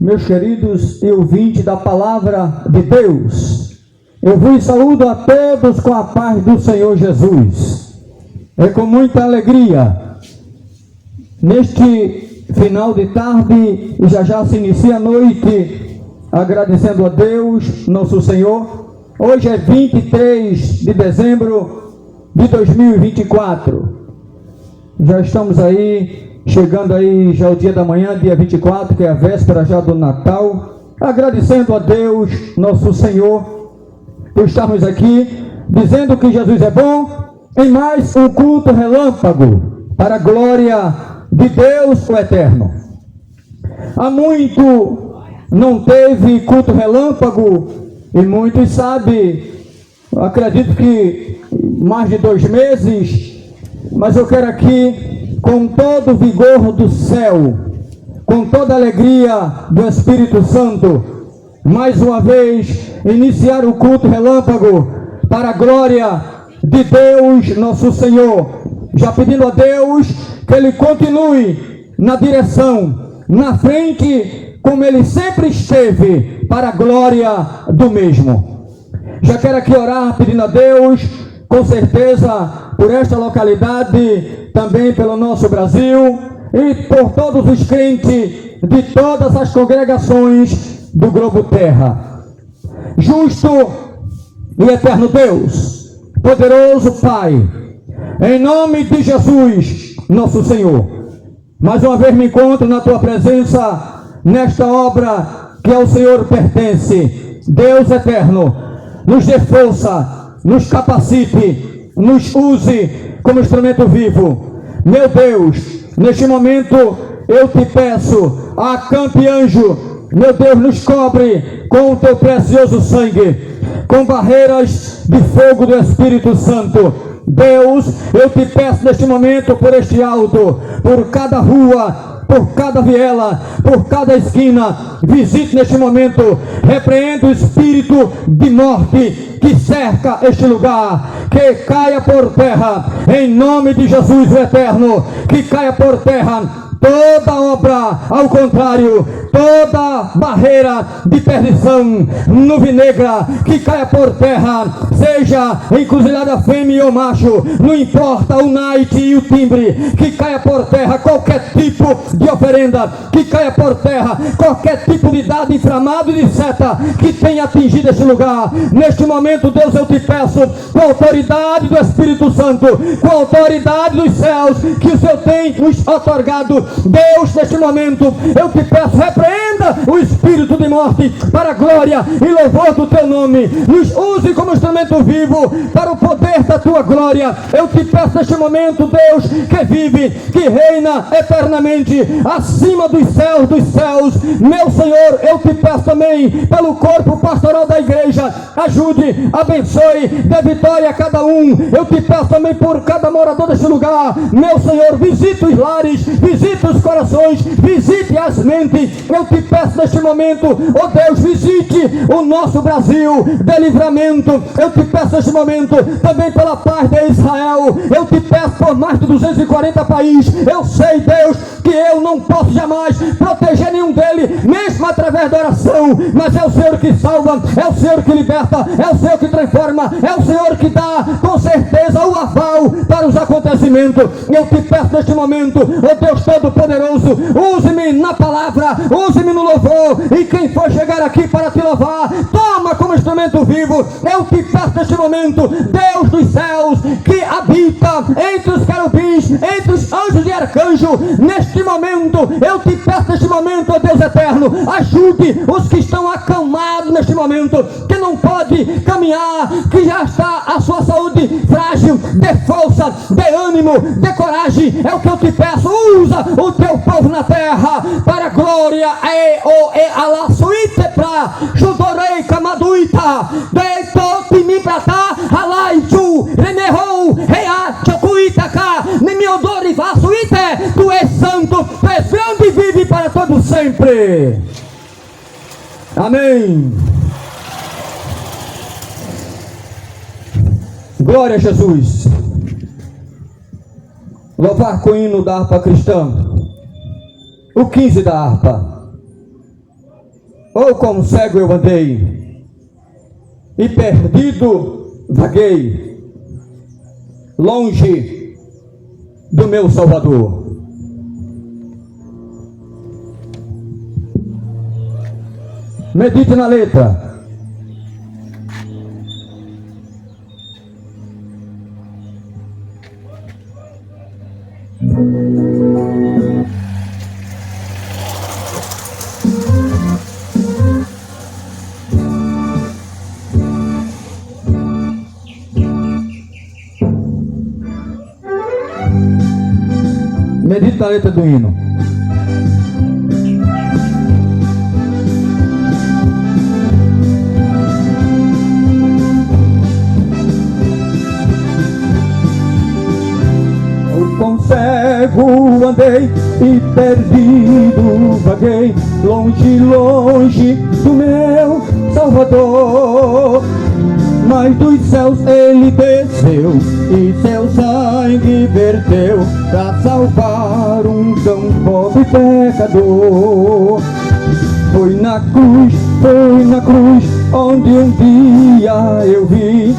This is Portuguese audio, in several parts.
Meus queridos e ouvintes da Palavra de Deus, eu vos saúdo a todos com a paz do Senhor Jesus. É com muita alegria, neste final de tarde, e já se inicia a noite, agradecendo a Deus, nosso Senhor. Hoje é 23 de dezembro de 2024. Já estamos aí, chegando aí já o dia da manhã, dia 24, que é a véspera já do Natal. Agradecendo a Deus, nosso Senhor, por estarmos aqui, dizendo que Jesus é bom, em mais um culto relâmpago, para a glória de Deus o Eterno. Há muito não teve culto relâmpago, e muitos sabem, acredito que mais de 2 meses, mas eu quero aqui, com todo o vigor do céu, com toda a alegria do Espírito Santo, mais uma vez, iniciar o culto relâmpago, para a glória de Deus, nosso Senhor, já pedindo a Deus que Ele continue na direção, na frente, como Ele sempre esteve, para a glória do mesmo. Já quero aqui orar, pedindo a Deus, com certeza, por esta localidade, também pelo nosso Brasil, e por todos os crentes de todas as congregações do globo terra. Justo e eterno Deus, poderoso Pai, em nome de Jesus, nosso Senhor, mais uma vez me encontro na Tua presença, nesta obra que ao Senhor pertence. Deus eterno, nos dê força, nos capacite, nos use como instrumento vivo. Meu Deus, neste momento eu te peço, acampe anjo, meu Deus, nos cobre com o Teu precioso sangue, com barreiras de fogo do Espírito Santo. Deus, eu te peço neste momento, por este alto, por cada rua, por cada viela, por cada esquina, visite neste momento, repreenda o espírito de morte que cerca este lugar, que caia por terra, em nome de Jesus o Eterno, que caia por terra toda obra ao contrário, toda barreira de perdição, nuvem negra, que caia por terra, seja encruzilhada fêmea ou macho, não importa o night e o timbre, que caia por terra qualquer tipo de oferenda, que caia por terra qualquer tipo de dado inflamado e de seta que tenha atingido este lugar. Neste momento, Deus, eu te peço, com a autoridade do Espírito Santo, com a autoridade dos céus, que o Senhor tem nos otorgado, Deus, neste momento, eu te peço, repreenda o espírito de morte, para a glória e louvor do Teu nome, nos use como instrumento vivo, para o poder da Tua glória. Eu te peço neste momento, Deus, que vive, que reina eternamente, acima dos céus, meu Senhor, eu te peço também, pelo corpo pastoral da igreja, ajude, abençoe, dê vitória a cada um. Eu te peço também por cada morador deste lugar, meu Senhor, visite os lares, visite os corações, visite as mentes. Eu te peço neste momento, oh Deus, visite o nosso Brasil de livramento. Eu te peço neste momento também pela paz de Israel. Eu te peço por mais de 240 países. Eu sei, Deus, que eu não posso jamais proteger nenhum deles, mesmo através da oração, mas é o Senhor que salva, é o Senhor que liberta, é o Senhor que transforma, é o Senhor que dá com certeza o aval para os acontecimentos. Eu te peço neste momento, oh Deus Todo-Poderoso, use-me na palavra, use-me no louvor, e quem for chegar aqui para te louvar, toma como instrumento vivo. Eu te peço neste momento, Deus dos céus, que habita entre os querubins, entre os anjos e arcanjos, neste momento, eu te peço neste momento, ó Deus eterno, ajude os que estão acalmados neste momento, que não pode caminhar, que já está a sua saúde frágil, dê força, dê ânimo, dê coragem. É o que eu te peço, usa o Teu povo na terra, para a glória pra judorei camaduita, de mim pra tá, alaitu, renerou, rea, chocuitaca, nemiodori vasuite, Tu és santo, Tu és grande e vive para todo sempre. Amém. Glória a Jesus. Louvar com o hino da harpa cristã. O 15 da harpa. Oh, como cego eu andei, e perdido vaguei, longe do meu Salvador. Medite na letra. Medite na letra do hino. Com cego andei e perdido vaguei, longe, longe do meu Salvador. Mas dos céus ele desceu e seu sangue verteu para salvar um tão pobre pecador. Foi na cruz onde um dia eu vi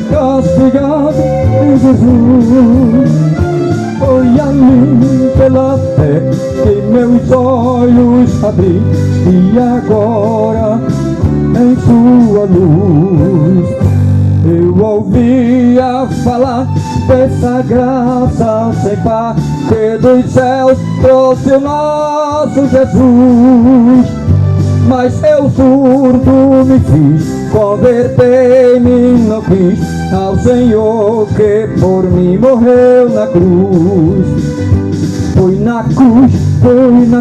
castigado em Jesus. Foi ali pela fé que meus olhos abri, e agora em sua luz eu ouvia falar dessa graça sem par que dos céus trouxe o nosso Jesus. Mas eu surdo me fiz, convertei-me, não quis ao Senhor que por mim morreu na cruz. Foi na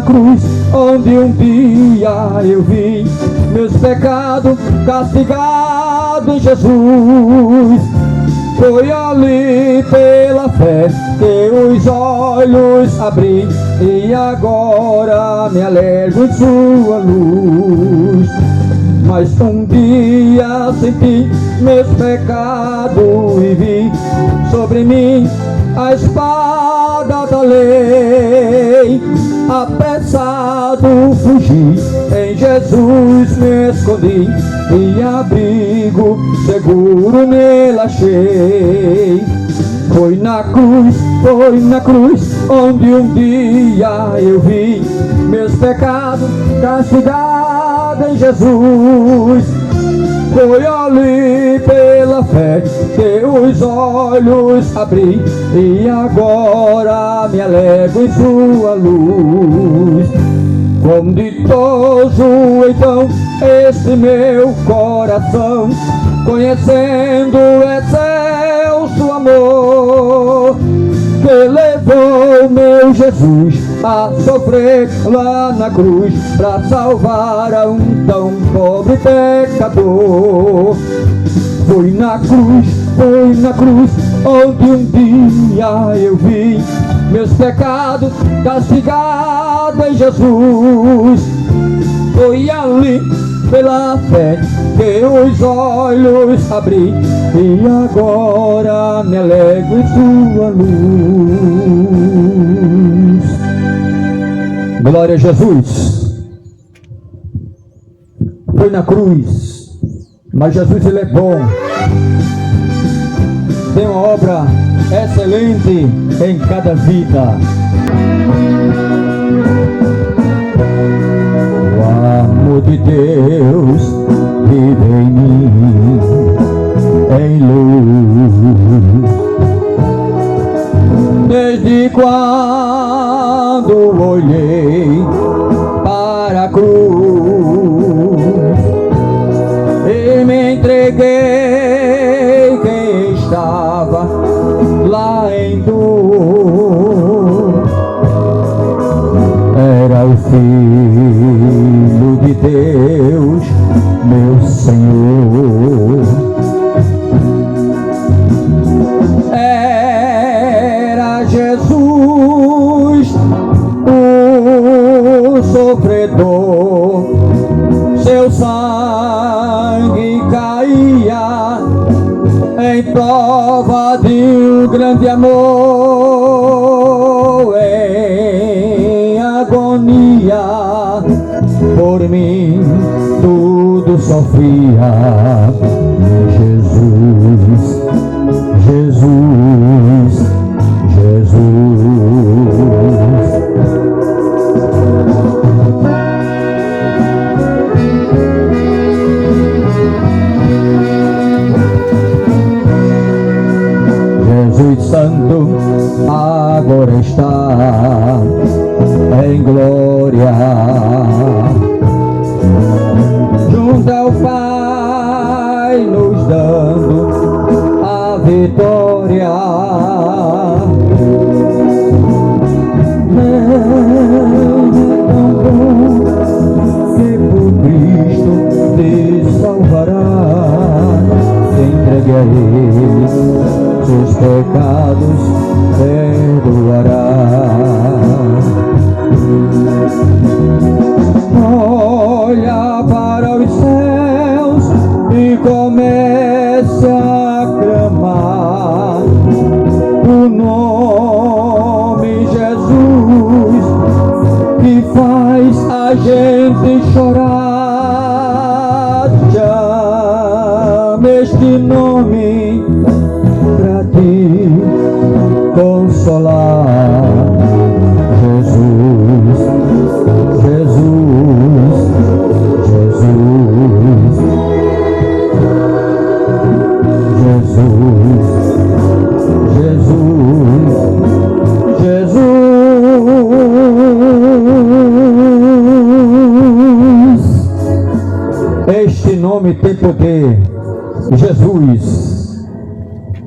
cruz onde um dia eu vi meus pecados castigados em Jesus. Foi ali pela fé que os olhos abri, e agora me alegro em sua luz. Mas um dia senti meus pecados e vi sobre mim a espada da lei. Apressado fugi, em Jesus me escondi, e abrigo seguro nele achei. Foi na cruz onde um dia eu vi meus pecados castigados em Jesus. Foi ali pela fé que os olhos abri, e agora me alegro em sua luz. Como ditoso então este meu coração, conhecendo o excelso amor que levou meu Jesus a sofrer lá na cruz para salvar a um tão pobre pecador. Foi na cruz onde um dia eu vi meus pecados castigados em Jesus. Foi ali pela fé que os olhos abri, e agora me alegro em sua luz. Glória a Jesus. Foi na cruz, mas Jesus ele é bom. Tem uma obra excelente em cada vida. O amor de Deus vive em mim, em luz. Desde quando olhei para a cruz e me entreguei, quem estava lá em dor era o Filho de Deus, meu Senhor. Era Jesus, o sofredor, seu sangue caía em prova de um grande amor, em agonia por mim tudo sofria. Jesus, Jesus, Jesus. Jesus Santo agora está em glória junto ao Pai, nos dando a vitória. Que por Cristo te salvará, te entregue a Ele, seus pecados perdoará. Olha para os céus e comece a clamar o nome Jesus, que faz a gente chorar. Chama este nome pra ti consolar. Jesus, Jesus, Jesus, Jesus, Jesus, Jesus. Este nome tem poder. Jesus,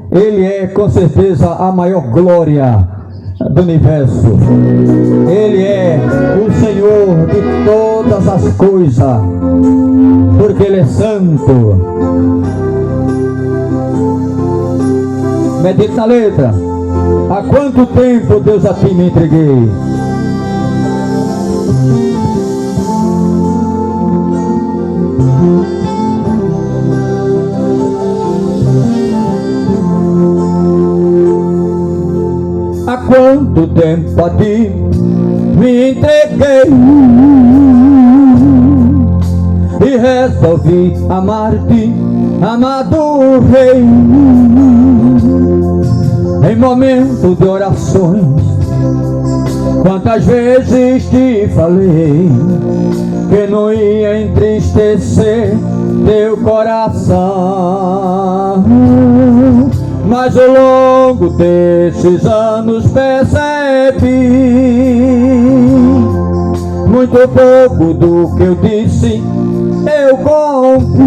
Ele é com certeza a maior glória do universo. Ele é o Senhor de todas as coisas, porque Ele é santo. Medite na letra. Há quanto tempo, Deus, a ti me entreguei? Há quanto tempo a ti me entreguei e resolvi amar-te, amado Rei. Em momento de orações, quantas vezes te falei que não ia entristecer teu coração, mas ao longo desses anos percebi muito pouco do que eu disse, eu cumpri.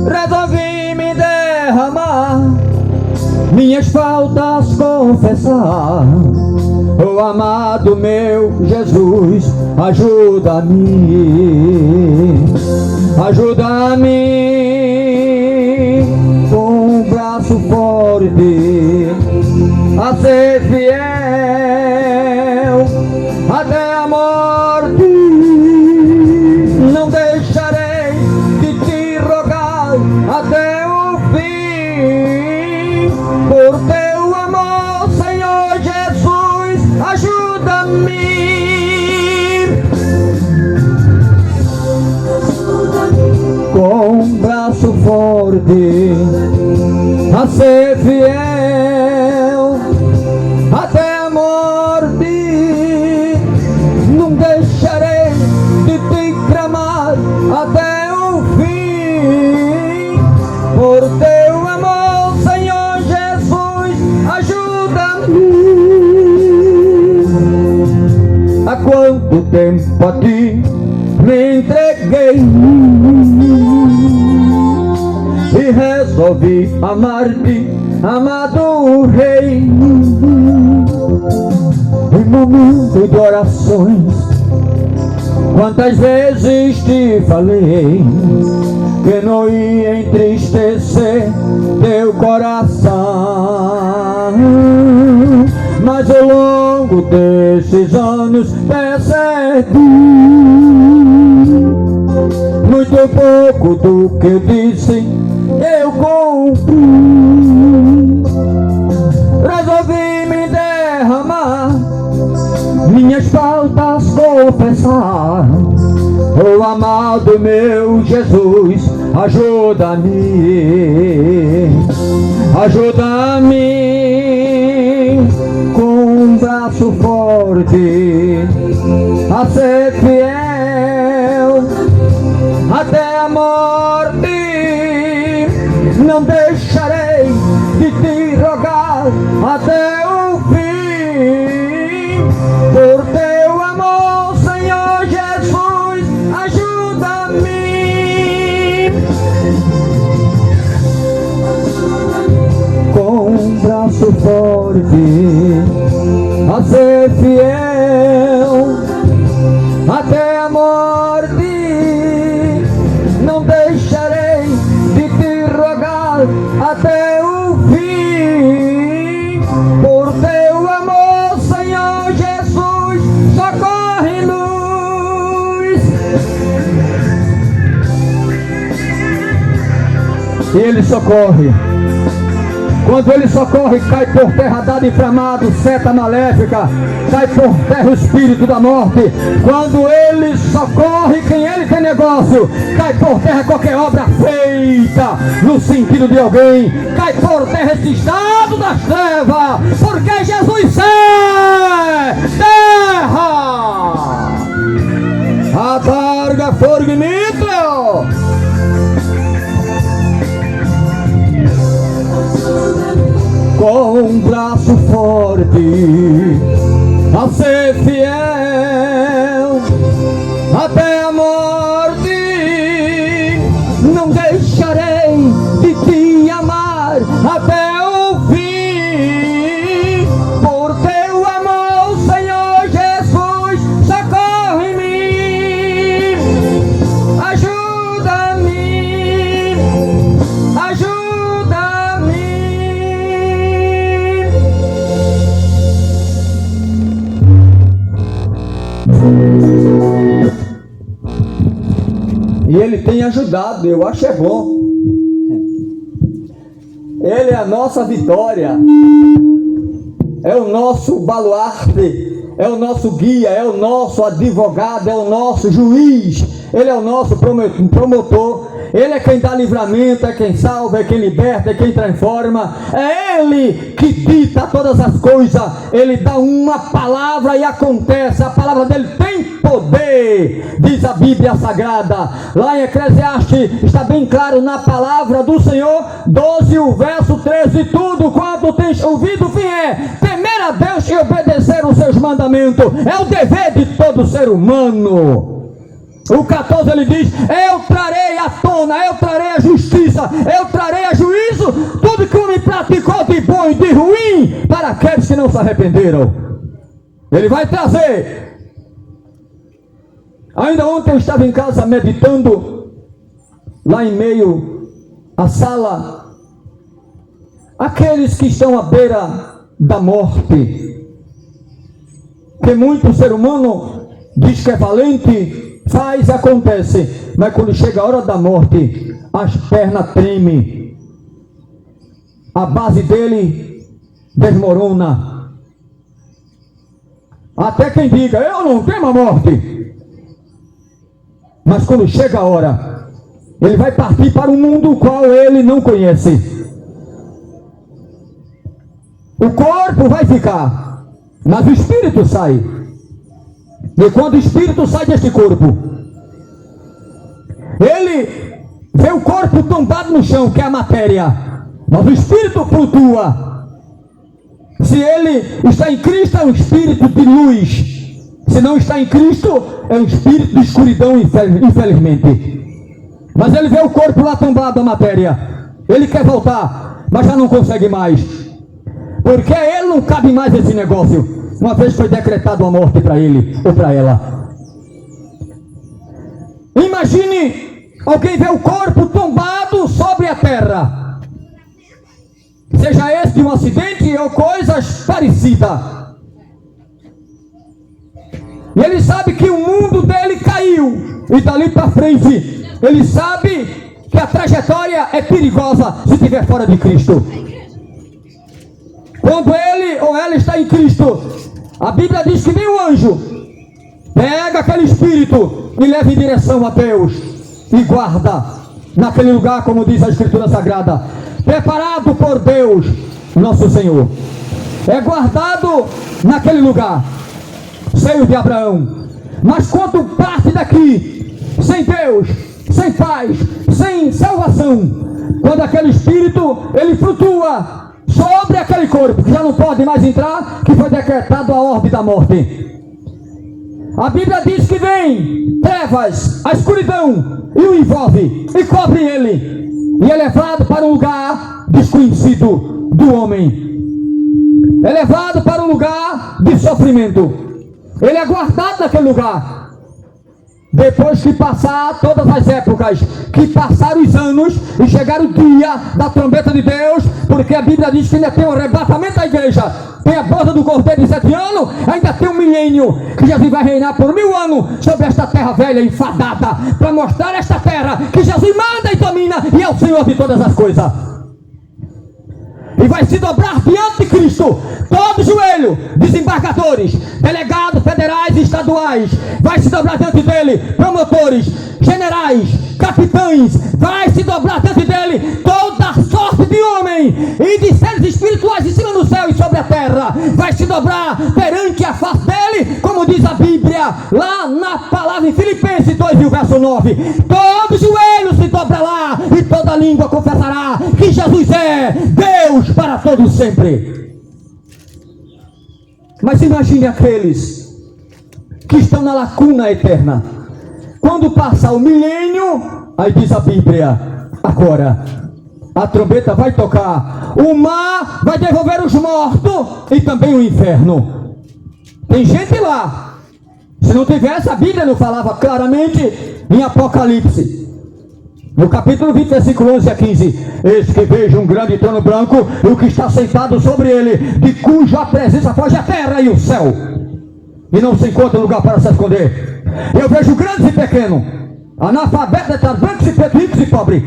Resolvi me derramar, minhas faltas confessar. Oh amado meu Jesus, ajuda-me, ajuda-me com um braço forte a ser fiel até a morte. Não deixarei de te rogar até o fim, por teu amor, Senhor Jesus, ajuda-me. Com um braço forte a ser fiel até a morte. Não deixarei de te clamar até o fim, por teu amor, Senhor Jesus, ajuda-me. Há quanto tempo a ti me entreguei e resolvi amar-te, amado Rei. Em momento de orações, quantas vezes te falei que não ia entristecer teu coração, mas ao longo desses anos percebi muito pouco do que eu disse, eu cumpri. Resolvi me derramar, minhas faltas confessar. Oh amado meu Jesus, ajuda-me, ajuda-me com um braço forte a ser fiel até a morte. Não deixarei de te rogar até o fim. Por teu amor, Senhor Jesus, ajuda-me. Com um braço forte a ser fiel até a morte. Não deixarei de te rogar até o fim. Por teu amor, Senhor Jesus, socorre-nos. E Ele socorre. Quando Ele socorre, cai por terra dado inflamado, seta maléfica, cai por terra o espírito da morte. Quando Ele socorre quem Ele tem negócio, cai por terra qualquer obra feita no sentido de alguém, cai por terra esse estado das trevas, porque Jesus é terra. A targa forgnitro. Com um braço forte a ser fiel até a morte. Não deixarei de te amar até o fim. Por teu amor, Senhor Jesus, socorre-me, ajuda-me, ajuda-me. E Ele tem ajudado, eu acho é bom. Ele é a nossa vitória, é o nosso baluarte, é o nosso guia, é o nosso advogado, é o nosso juiz, Ele é o nosso promotor. Ele é quem dá livramento, é quem salva, é quem liberta, é quem transforma. É Ele que dita todas as coisas. Ele dá uma palavra e acontece. A palavra dele tem poder, diz a Bíblia Sagrada. Lá em Eclesiastes está bem claro na palavra do Senhor, 12, o verso 13. Tudo quanto tens ouvido, fim é temer a Deus e obedecer os seus mandamentos. É o dever de todo ser humano. O 14 ele diz: eu trarei à tona, eu trarei a justiça, eu trarei a juízo tudo que o homem praticou de bom e de ruim para aqueles que não se arrependeram. Ele vai trazer. Ainda ontem eu estava em casa meditando, lá em meio à sala, aqueles que estão à beira da morte, que muito ser humano diz que é valente, faz e acontece, mas quando chega a hora da morte, as pernas tremem, a base dele desmorona. Até quem diga, eu não temo a morte, mas quando chega a hora, ele vai partir para um mundo o qual ele não conhece. O corpo vai ficar, mas o espírito sai. E quando o espírito sai deste corpo, ele vê o corpo tombado no chão, que é a matéria, mas o espírito flutua. Se ele está em Cristo, é um espírito de luz. Se não está em Cristo, é um espírito de escuridão, infelizmente. Mas ele vê o corpo lá tombado, a matéria. Ele quer voltar, mas já não consegue mais, porque ele não cabe mais esse negócio. Uma vez foi decretado a morte para ele ou para ela. Imagine alguém ver o corpo tombado sobre a terra, seja esse de um acidente ou coisas parecidas. E ele sabe que o mundo dele caiu, e dali para frente ele sabe que a trajetória é perigosa se estiver fora de Cristo. Quando ele ou ela está em Cristo, A Bíblia diz que vem um anjo, pega aquele espírito e leva em direção a Deus e guarda naquele lugar, como diz a Escritura Sagrada, preparado por Deus, nosso Senhor. É guardado naquele lugar, seio de Abraão. Mas quando parte daqui, sem Deus, sem paz, sem salvação, quando aquele espírito, ele flutua sobre aquele corpo, que já não pode mais entrar, que foi decretado a ordem da morte. A Bíblia diz que vem trevas, a escuridão, e o envolve, e cobre ele, e é levado para um lugar desconhecido do homem. É levado para um lugar de sofrimento. Ele é guardado naquele lugar. Depois que passar todas as épocas, que passaram os anos e chegar o dia da trombeta de Deus, porque a Bíblia diz que ainda tem o arrebatamento da igreja, tem a boda do cordeiro de 7 anos, ainda tem um milênio, que Jesus vai reinar por 1000 anos sobre esta terra velha enfadada, para mostrar esta terra que Jesus manda e domina e é o Senhor de todas as coisas. E vai se dobrar diante de Cristo todo joelho, desembargadores, delegados federais e estaduais, vai se dobrar diante dele, promotores, generais, capitães, vai se dobrar diante dele toda sorte de homem e de seres espirituais em cima do céu e sobre a terra, vai se dobrar perante a face dele, como diz a Bíblia lá na palavra em Filipenses 2, verso 9, todo joelho se dobrará e toda língua confessará que Jesus é Deus para todos sempre. Mas imagine aqueles que estão na lacuna eterna. Quando passa o milênio, aí diz a Bíblia, agora a trombeta vai tocar, o mar vai devolver os mortos e também o inferno. Tem gente lá. Se não tivesse, a Bíblia não falava claramente em Apocalipse. No capítulo 20, versículo 11 a 15, eis que vejo um grande trono branco, e o que está sentado sobre ele, de cuja presença foge a terra e o céu, e não se encontra lugar para se esconder. Eu vejo grandes e pequenos, analfabetos, brancos e pretos, ricos e pobres,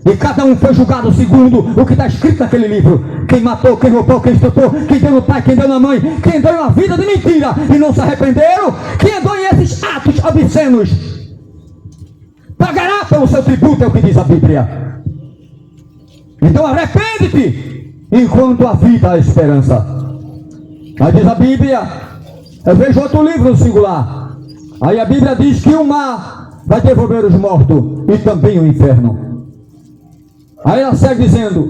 e cada um foi julgado segundo o que está escrito naquele livro. Quem matou, quem roubou, quem estupou, quem deu no pai, quem deu na mãe, quem andou em uma vida de mentira e não se arrependeram, quem andou em esses atos obscenos, pagará pelo seu tributo, é o que diz a Bíblia. Então arrepende-te enquanto a vida há esperança. Aí diz a Bíblia, eu vejo outro livro no singular, aí a Bíblia diz que o mar vai devolver os mortos e também o inferno. Aí ela segue dizendo,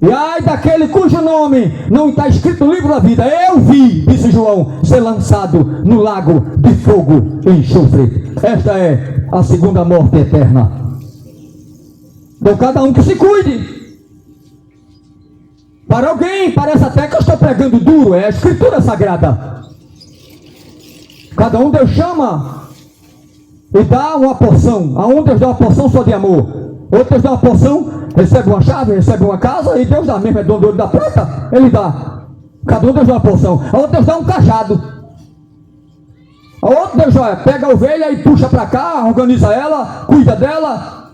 e ai daquele cujo nome não está escrito no livro da vida, eu vi, disse João, ser lançado no lago de fogo e enxofre. Esta é a segunda morte eterna. Então cada um que se cuide. Para alguém parece até que eu estou pregando duro, é a Escritura Sagrada. Cada um Deus chama e dá uma porção. A um Deus dá uma porção só de amor, outro Deus dá uma porção, recebe uma chave, recebe uma casa, e Deus dá mesmo, é dono do ouro da prata, ele dá. Cada um Deus dá uma porção. A outro Deus dá um cajado. A outro Deus pega a ovelha e puxa para cá, organiza ela, cuida dela.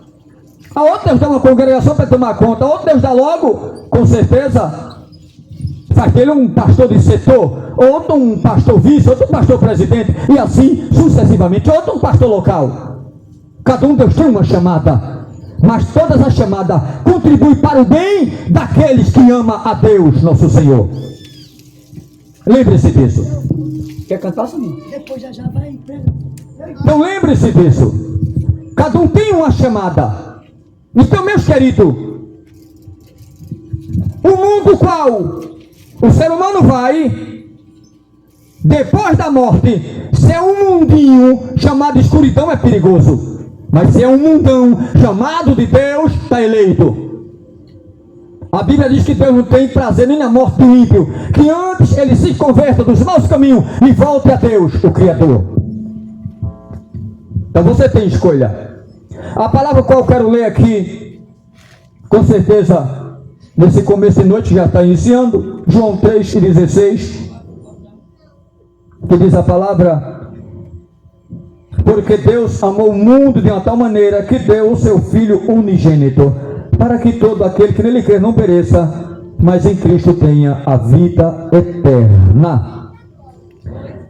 A outro Deus dá uma congregação para tomar conta. A outro Deus dá logo, com certeza, faz dele um pastor de setor, outro um pastor vice, outro um pastor presidente, e assim sucessivamente, outro um pastor local. Cada um Deus tem uma chamada, mas todas as chamadas contribuem para o bem daqueles que amam a Deus, nosso Senhor. Lembre-se disso. Quer cantar, Saminho? Depois já vai. Então lembre-se disso. Cada um tem uma chamada. Então, meus queridos, o mundo qual o ser humano vai, depois da morte, se é um mundinho chamado escuridão, é perigoso. Mas se é um mundão chamado de Deus, está eleito. A Bíblia diz que Deus não tem prazer nem na morte do ímpio, que antes ele se converta dos maus caminhos e volte a Deus, o Criador. Então você tem escolha. A palavra qual eu quero ler aqui, com certeza, nesse começo de noite já está iniciando, João 3:16, que diz a palavra, porque Deus amou o mundo de uma tal maneira que deu o seu Filho unigênito, para que todo aquele que nele crê não pereça, mas em Cristo tenha a vida eterna.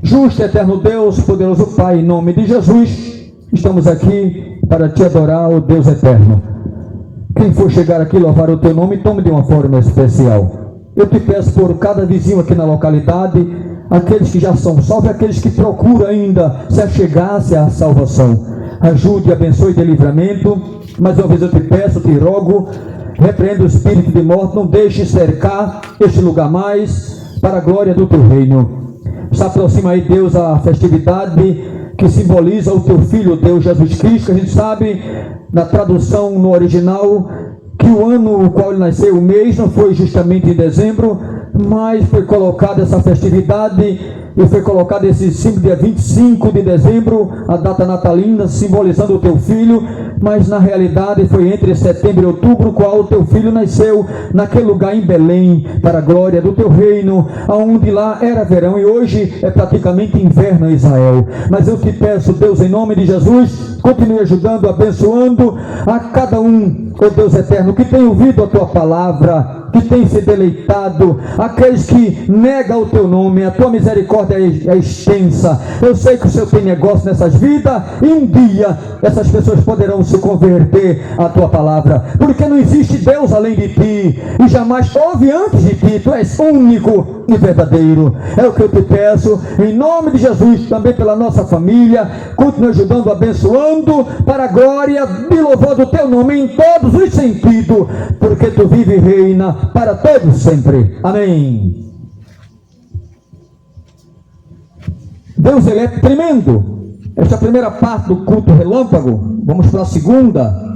Justo e eterno Deus, poderoso Pai, em nome de Jesus, estamos aqui para te adorar, ó Deus eterno. Quem for chegar aqui louvar o teu nome, tome de uma forma especial. Eu te peço por cada vizinho aqui na localidade, aqueles que já são salvos, aqueles que procuram ainda se achegar-se à salvação. Ajude, abençoe de livramento. Mais uma vez eu te peço, te rogo, repreenda o espírito de morte, não deixe cercar este lugar mais, para a glória do teu reino. Se aproxima aí, Deus, a festividade que simboliza o teu Filho, Deus Jesus Cristo. A gente sabe, na tradução no original, que o ano no qual ele nasceu, o mês, não foi justamente em dezembro, mas foi colocada essa festividade, e foi colocado esse símbolo dia 25 de dezembro, a data natalina, simbolizando o teu filho, mas na realidade foi entre setembro e outubro, qual o teu filho nasceu, naquele lugar em Belém, para a glória do teu reino, aonde lá era verão, e hoje é praticamente inverno em Israel. Mas eu te peço, Deus, em nome de Jesus, continue ajudando, abençoando a cada um, ó Deus eterno, que tem ouvido a tua palavra, que tem se deleitado, aqueles que negam o teu nome. A tua misericórdia é extensa. Eu sei que o Senhor tem negócio nessas vidas, e um dia essas pessoas poderão se converter à tua palavra, porque não existe Deus além de ti, e jamais houve antes de ti. Tu és único e verdadeiro. É o que eu te peço, em nome de Jesus, também pela nossa família. Continue ajudando, abençoando, para a glória e louvor do teu nome em todos os sentidos, porque tu vive e reina para todos sempre. Amém. Deus, ele é tremendo. Esta primeira parte do culto relâmpago, vamos para a segunda.